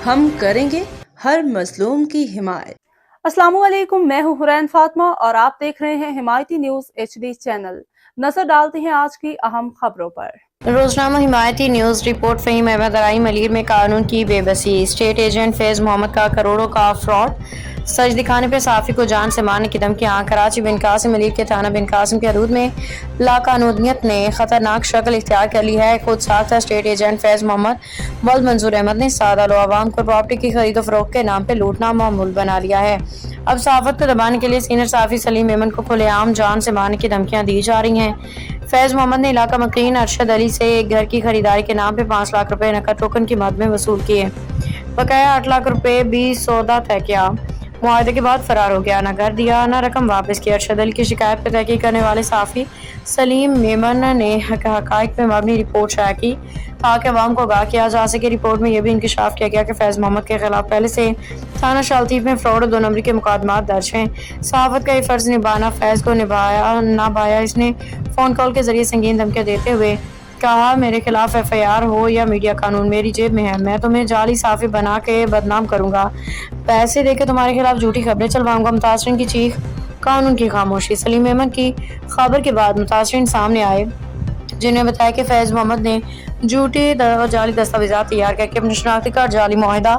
ہم کریں گے ہر مظلوم کی حمایت۔ السلام علیکم، میں ہوں حرین فاطمہ اور آپ دیکھ رہے ہیں حمایتی نیوز HD چینل۔ نظر ڈالتے ہیں آج کی اہم خبروں پر۔ روزنامہ حمایتی نیوز رپورٹ فہیم احمد رائے ملیر میں قانون کی بے بسی، اسٹیٹ ایجنٹ فیض محمد کا کروڑوں کا فراڈ، سچ دکھانے پر صحافی کو جان سے مارنے کی دھمکیاں۔ کراچی بن قاسم ملیر کے تھانہ بن قاسم کی حدود میں لاقانونیت نے خطرناک شکل اختیار کر لی ہے۔ خود ساختہ اسٹیٹ ایجنٹ فیض محمد ولد منظور احمد نے سادہ لو عوام کو پراپرٹی کی خرید و فروخت کے نام پہ لوٹنا معمول بنا لیا ہے۔ اب صحافت کو دبانے کے لیے سینئر صحافی سلیم میمن کو کھلے عام جان سے مارنے کی دھمکیاں دی جا رہی ہیں۔ فیض محمد نے علاقہ مکین ارشد علی سے ایک گھر کی خریداری کے نام پہ 5 لاکھ روپے نقد ٹوکن کی مد میں وصول کیے، بقایا 8 لاکھ روپے بھی سودا طے کیا۔ معاہدے کے بعد فرار ہو گیا، نہ گھر دیا نہ رقم واپس کی۔ ارشد علی کی شکایت پہ تحقیق کرنے والے صحافی سلیم میمن نے حقائق پہ مبنی رپورٹ شائع کی تاکہ عوام کو آگاہ کیا جا سکے۔ رپورٹ میں یہ بھی انکشاف کیا گیا کہ فیض محمد کے خلاف پہلے سے تھانہ شالتیف میں فراڈ اور 2 نمبری کے مقدمات درج ہیں۔ صحافت کا یہ فرض نبھانا فیض کو نہ بایا۔ اس نے فون کال کے ذریعے سنگین دھمکیاں دیتے ہوئے کہا، میرے خلاف FIR ہو یا میڈیا قانون میری جیب میں ہے، میں تمہیں جعلی صحافی بنا کے بدنام کروں گا، پیسے دے کے تمہارے خلاف جھوٹی خبریں چلواؤں گا۔ متاثرین کی چیخ، قانون کی خاموشی۔ سلیم میمن کی خبر کے بعد متاثرین سامنے آئے جنہوں نے بتایا کہ فیض محمد نے جھوٹی اور جعلی دستاویزات تیار کر کے اپنے شناختی کارڈ، جعلی معاہدہ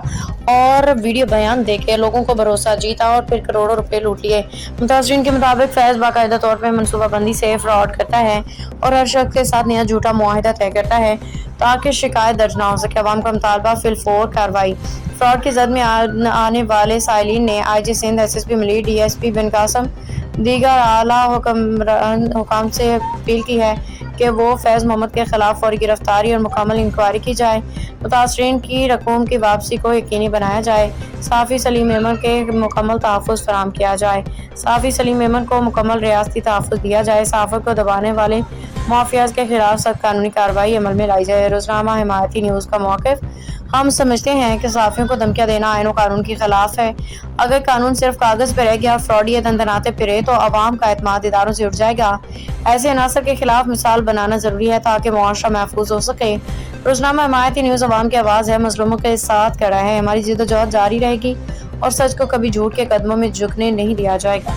اور ویڈیو بیان دے کے لوگوں کو بھروسہ جیتا اور پھر کروڑوں روپے لوٹ لیے۔ متاثرین کے مطابق فیض باقاعدہ طور پر منصوبہ بندی سے فراڈ کرتا ہے اور ہر شخص کے ساتھ نیا جھوٹا معاہدہ طے کرتا ہے تاکہ شکایت درج نہ ہو سکے۔ عوام کا مطالبہ فی الفور کارروائی۔ فراڈ کی زد میں آنے والے سائلین نے IG Sindh, SSP Malir, DSP بن قاسم، دیگر اعلیٰ حکام سے اپیل کی ہے کہ وہ فیض محمد کے خلاف فوری گرفتاری اور مکمل انکوائری کی جائے، متاثرین کی رقوم کی واپسی کو یقینی بنایا جائے، صحافی سلیم میمن کے مکمل تحفظ فراہم کیا جائے، صحافی سلیم میمن کو مکمل ریاستی تحفظ دیا جائے، صحافت کو دبانے والے مافیاز کے خلاف سخت قانونی کارروائی عمل میں لائی جائے۔ روزنامہ حمایتی نیوز کا موقف: ہم سمجھتے ہیں کہ صحافیوں کو دھمکیاں دینا آئین و قانون کے خلاف ہے۔ اگر قانون صرف کاغذ پہ رہ گیا، فراڈی دندناتے پھرے تو عوام کا اعتماد اداروں سے اٹھ جائے گا۔ ایسے عناصر کے خلاف مثال بنانا ضروری ہے تاکہ معاشرہ محفوظ ہو سکے۔ روزنامہ حمایتی نیوز عوام کی آواز ہے، مظلوموں کے ساتھ کھڑا ہے۔ ہماری جدوجہد جاری رہے گی اور سچ کو کبھی جھوٹ کے قدموں میں جھکنے نہیں دیا جائے گا۔